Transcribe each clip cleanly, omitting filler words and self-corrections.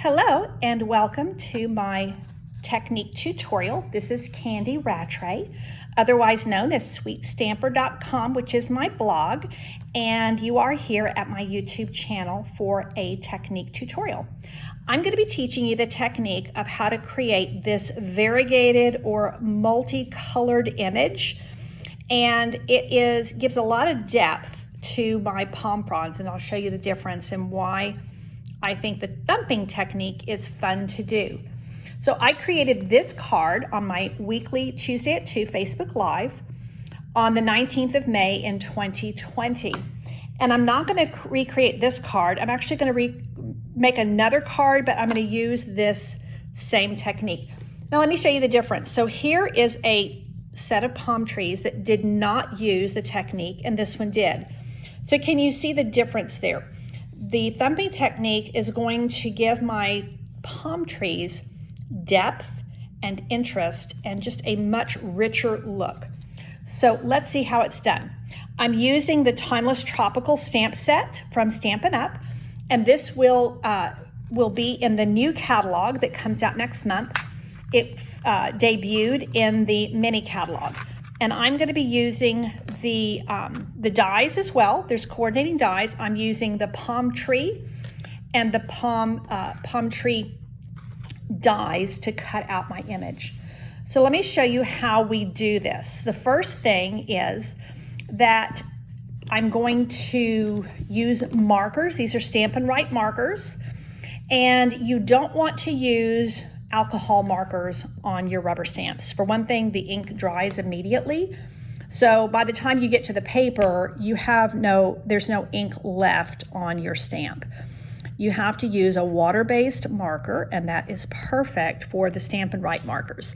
Hello and welcome to my technique tutorial. This is Candy Rattray, otherwise known as sweetstamper.com, which is my blog, and you are here at my YouTube channel for a technique tutorial. I'm going to be teaching you the technique of how to create this variegated or multicolored image, and it gives a lot of depth to my palm fronds, and I'll show you the difference and why I think the thumping technique is fun to do. So I created this card on my weekly Tuesday at 2 Facebook Live on the 19th of May in 2020. And I'm not going to recreate this card. I'm actually going to make another card, but I'm going to use this same technique. Now let me show you the difference. So here is a set of palm trees that did not use the technique, and this one did. So can you see the difference there? The thumping technique is going to give my palm trees depth and interest and just a much richer look. So let's see how it's done. I'm using the Timeless Tropical stamp set from Stampin Up, and this will be in the new catalog that comes out next month. It debuted in the mini catalog, and I'm going to be using the dies as well. There's coordinating dies. I'm using the palm tree and the palm tree dies to cut out my image. So let me show you how we do this. The first thing is that I'm going to use markers. These are Stampin' Right markers, and you don't want to use alcohol markers on your rubber stamps. For one thing, the ink dries immediately. So by the time you get to the paper, there's no ink left on your stamp. You have to use a water-based marker, and that is perfect for the Stampin' Right markers.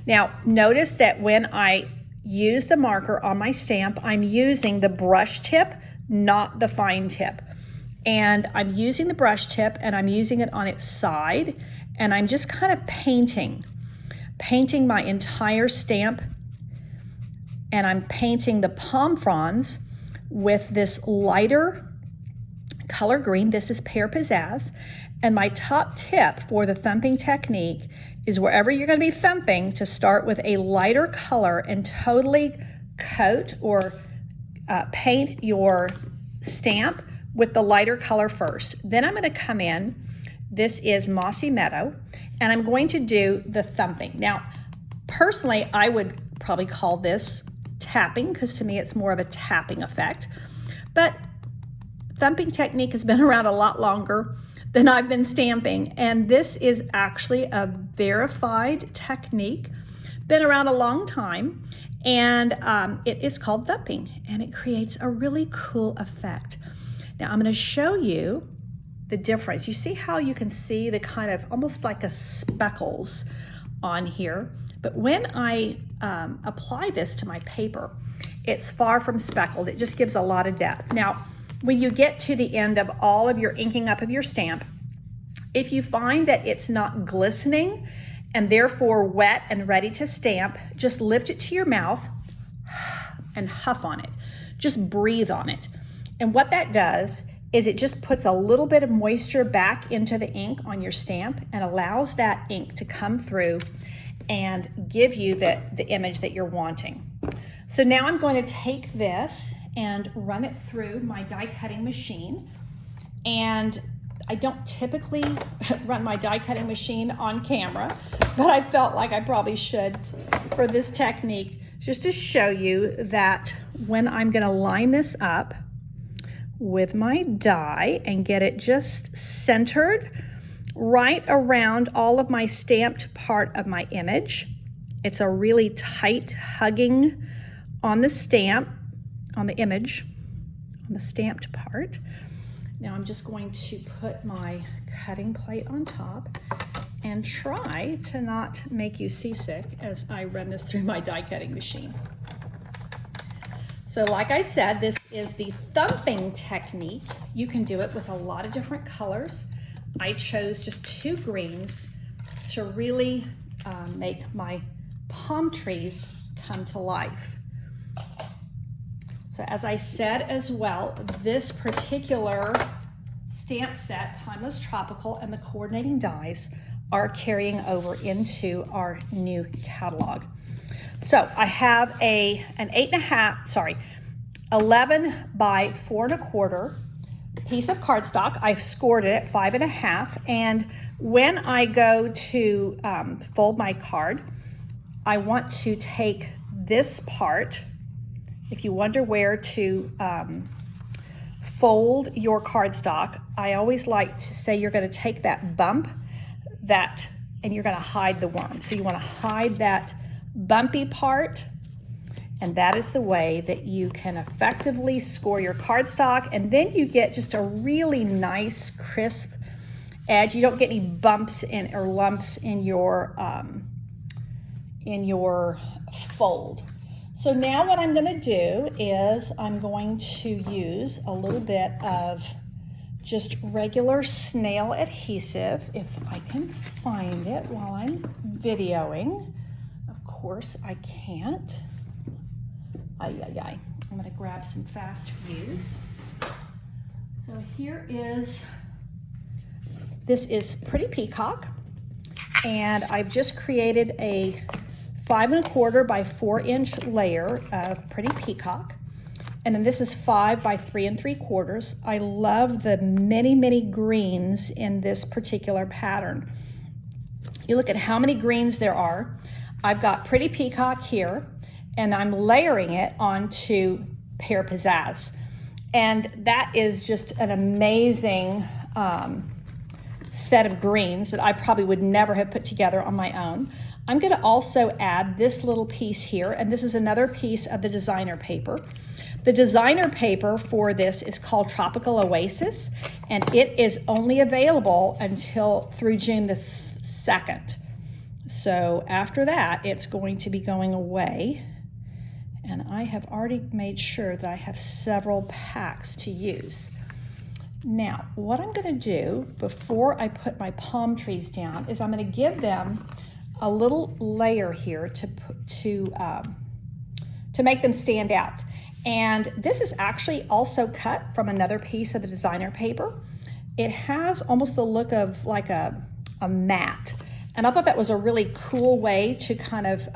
Now, notice that when I use the marker on my stamp, I'm using the brush tip, not the fine tip. And I'm using the brush tip, and I'm using it on its side, and I'm just kind of painting my entire stamp, and I'm painting the palm fronds with this lighter color green. This is Pear Pizzazz. And my top tip for the thumping technique is wherever you're going to be thumping, to start with a lighter color and totally coat or paint your stamp with the lighter color first. Then I'm going to come in. This is Mossy Meadow, and I'm going to do the thumping. Now, personally, I would probably call this tapping, because to me it's more of a tapping effect. But thumping technique has been around a lot longer than I've been stamping, and this is actually a verified technique, been around a long time, and it is called thumping, and it creates a really cool effect. Now I'm going to show you the difference. You see how you can see the kind of almost like a speckles on here, but when I apply this to my paper, it's far from speckled. It just gives a lot of depth. Now, when you get to the end of all of your inking up of your stamp, if you find that it's not glistening and therefore wet and ready to stamp, just lift it to your mouth and huff on it. Just breathe on it. And what that does is it just puts a little bit of moisture back into the ink on your stamp and allows that ink to come through and give you the image that you're wanting. So now I'm going to take this and run it through my die cutting machine. And I don't typically run my die cutting machine on camera, but I felt like I probably should for this technique, just to show you that when I'm going to line this up with my die and get it just centered right around all of my stamped part of my image. It's a really tight hugging on the stamp, on the image, on the stamped part. Now I'm just going to put my cutting plate on top and try to not make you seasick as I run this through my die cutting machine. So like I said, this is the thumping technique. You can do it with a lot of different colors. I chose just 2 greens to really make my palm trees come to life. So as I said as well, this particular stamp set, Timeless Tropical, and the coordinating dies are carrying over into our new catalog. So I have an 11 by 4 1/4 piece of cardstock. I've scored it at 5 1/2, and when I go to fold my card, I want to take this part. If you wonder where to fold your cardstock, I always like to say you're going to take that bump and you're going to hide the worm. So you want to hide that bumpy part, and that is the way that you can effectively score your cardstock, and then you get just a really nice crisp edge. You don't get any bumps or lumps in your fold. So now what I'm going to do is I'm going to use a little bit of just regular snail adhesive, if I can find it while I'm videoing. Of course I can't. I'm going to grab some fast views. So this is Pretty Peacock, and I've just created a 5 1/4 by 4 inch layer of Pretty Peacock. And then this is 5 by 3 3/4. I love the many greens in this particular pattern. You look at how many greens there are. I've got Pretty Peacock here, and I'm layering it onto Pear Pizzazz. And that is just an amazing set of greens that I probably would never have put together on my own. I'm going to also add this little piece here, and this is another piece of the designer paper. The designer paper for this is called Tropical Oasis, and it is only available through June the 2nd. So after that, it's going to be going away, and I have already made sure that I have several packs to use. Now, what I'm going to do before I put my palm trees down is I'm going to give them a little layer here to make them stand out. And this is actually also cut from another piece of the designer paper. It has almost the look of like a mat. And I thought that was a really cool way to kind of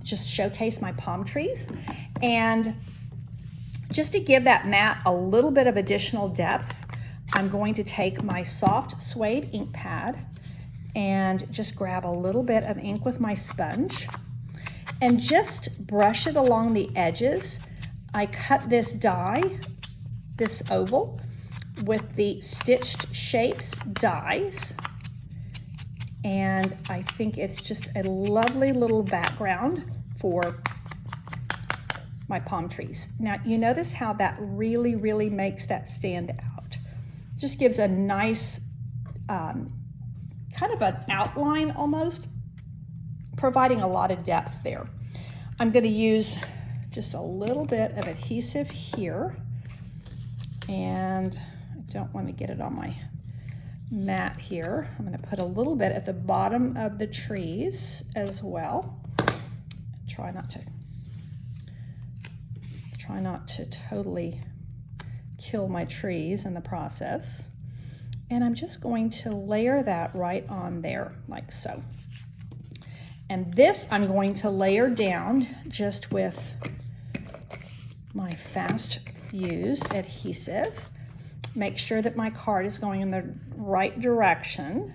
just showcase my palm trees. And just to give that mat a little bit of additional depth, I'm going to take my soft suede ink pad and just grab a little bit of ink with my sponge and just brush it along the edges. I cut this die, this oval, with the stitched shapes dies, and I think it's just a lovely little background for my palm trees. Now, you notice how that really makes that stand out. Just gives a nice kind of an outline almost, providing a lot of depth there. I'm going to use just a little bit of adhesive here, and I don't want to get it on my mat here. I'm going to put a little bit at the bottom of the trees as well. Try not to totally kill my trees in the process. And I'm just going to layer that right on there, like so. And this I'm going to layer down just with my fast fuse adhesive. Make sure that my card is going in the right direction.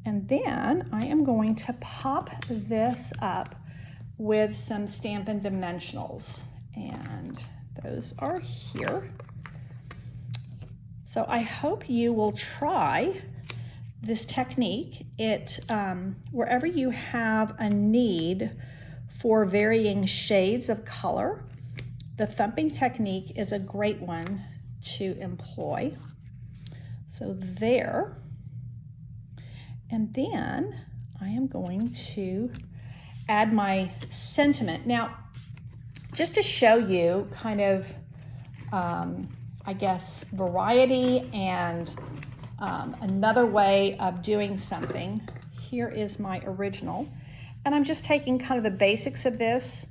And then I am going to pop this up with some Stampin' Dimensionals. And those are here. So I hope you will try this technique. Wherever you have a need for varying shades of color, the thumping technique is a great one to employ. So there. And then I am going to add my sentiment. Now, just to show you kind of, I guess, variety and another way of doing something. Here is my original. And I'm just taking kind of the basics of this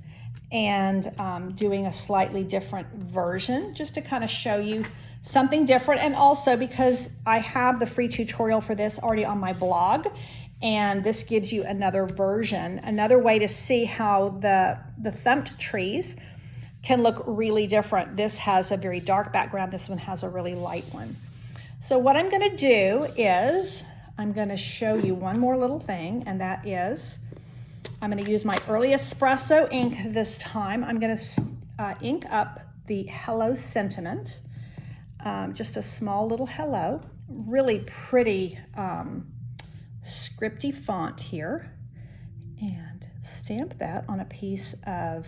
and doing a slightly different version just to kind of show you something different, and also because I have the free tutorial for this already on my blog, and this gives you another version, another way to see how the thumped trees can look really different. This has a very dark background. This one has a really light one. So what I'm going to do is I'm going to show you one more little thing, and that is I'm going to use my early espresso ink this time. I'm going to ink up the Hello Sentiment, just a small little hello, really pretty scripty font here, and stamp that on a piece of,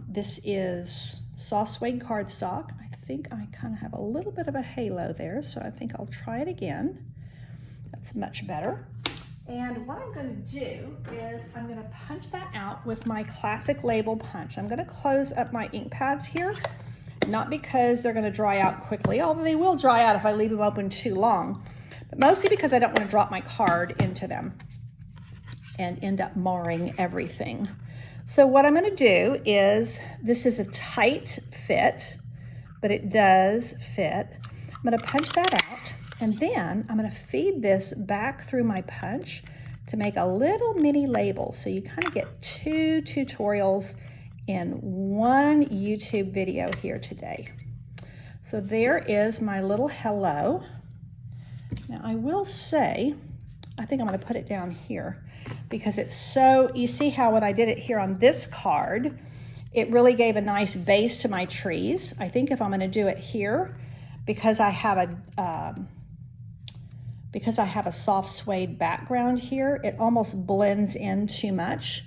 this is soft suede cardstock. I think I kind of have a little bit of a halo there, so I think I'll try it again. That's much better. And what I'm going to do is I'm going to punch that out with my classic label punch. I'm going to close up my ink pads here, not because they're going to dry out quickly, although they will dry out if I leave them open too long, but mostly because I don't want to drop my card into them and end up marring everything. So what I'm going to do is, this is a tight fit, but it does fit. I'm going to punch that out, and then I'm going to feed this back through my punch to make a little mini label. So you kind of get 2 tutorials in one YouTube video here today. So there is my little hello. Now I will say, I think I'm going to put it down here because it's so, you see how when I did it here on this card, it really gave a nice base to my trees. I think if I'm going to do it here, because I have a soft suede background here, it almost blends in too much.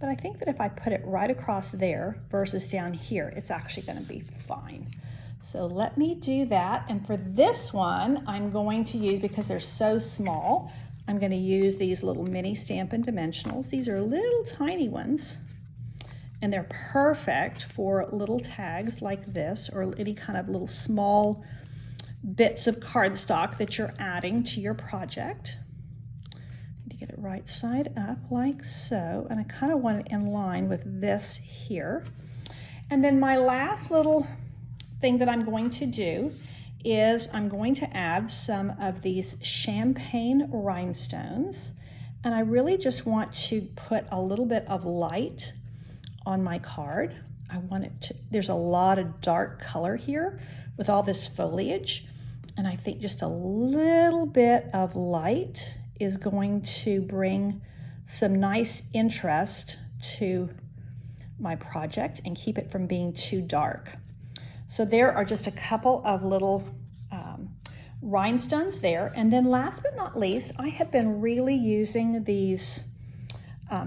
But I think that if I put it right across there versus down here, it's actually going to be fine. So let me do that. And for this one, I'm going to use, because they're so small, I'm going to use these little mini Stampin' Dimensionals. These are little tiny ones, and they're perfect for little tags like this, or any kind of little small bits of cardstock that you're adding to your project. To get it right side up like so, and I kind of want it in line with this here. And then my last little thing that I'm going to do is I'm going to add some of these champagne rhinestones, and I really just want to put a little bit of light on my card. I want it to, there's a lot of dark color here with all this foliage, and I think just a little bit of light is going to bring some nice interest to my project and keep it from being too dark. So there are just a couple of little rhinestones there. And then last but not least, I have been really using these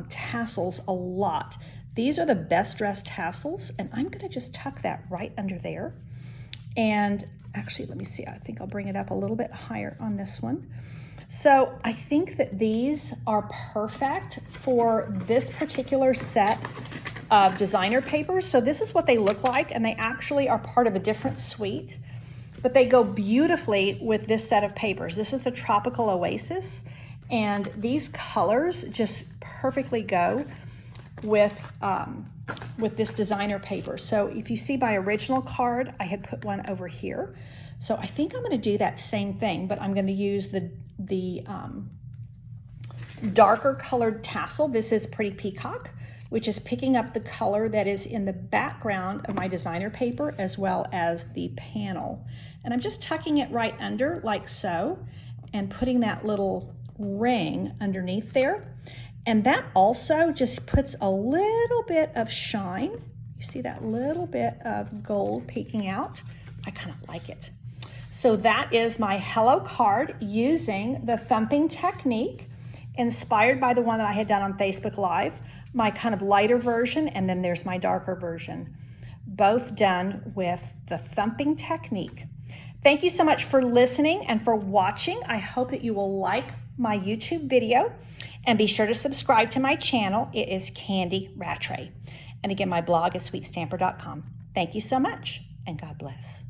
tassels a lot. These are the Best Dressed tassels, and I'm going to just tuck that right under there. And actually, let me see, I think I'll bring it up a little bit higher on this one. So I think that these are perfect for this particular set of designer papers. So this is what they look like, and they actually are part of a different suite, but they go beautifully with this set of papers. This is the Tropical Oasis, and these colors just perfectly go with this designer paper. So if you see my original card, I had put one over here. So I think I'm going to do that same thing, but I'm going to use the darker colored tassel. This is Pretty Peacock, which is picking up the color that is in the background of my designer paper as well as the panel. And I'm just tucking it right under like so and putting that little ring underneath there. And that also just puts a little bit of shine. You see that little bit of gold peeking out? I kind of like it. So that is my Hello card using the Thumping Technique, inspired by the one that I had done on Facebook Live, my kind of lighter version, and then there's my darker version, both done with the Thumping Technique. Thank you so much for listening and for watching. I hope that you will like my YouTube video, and be sure to subscribe to my channel. It is Candy Rattray. And again, my blog is sweetstamper.com. Thank you so much, and God bless.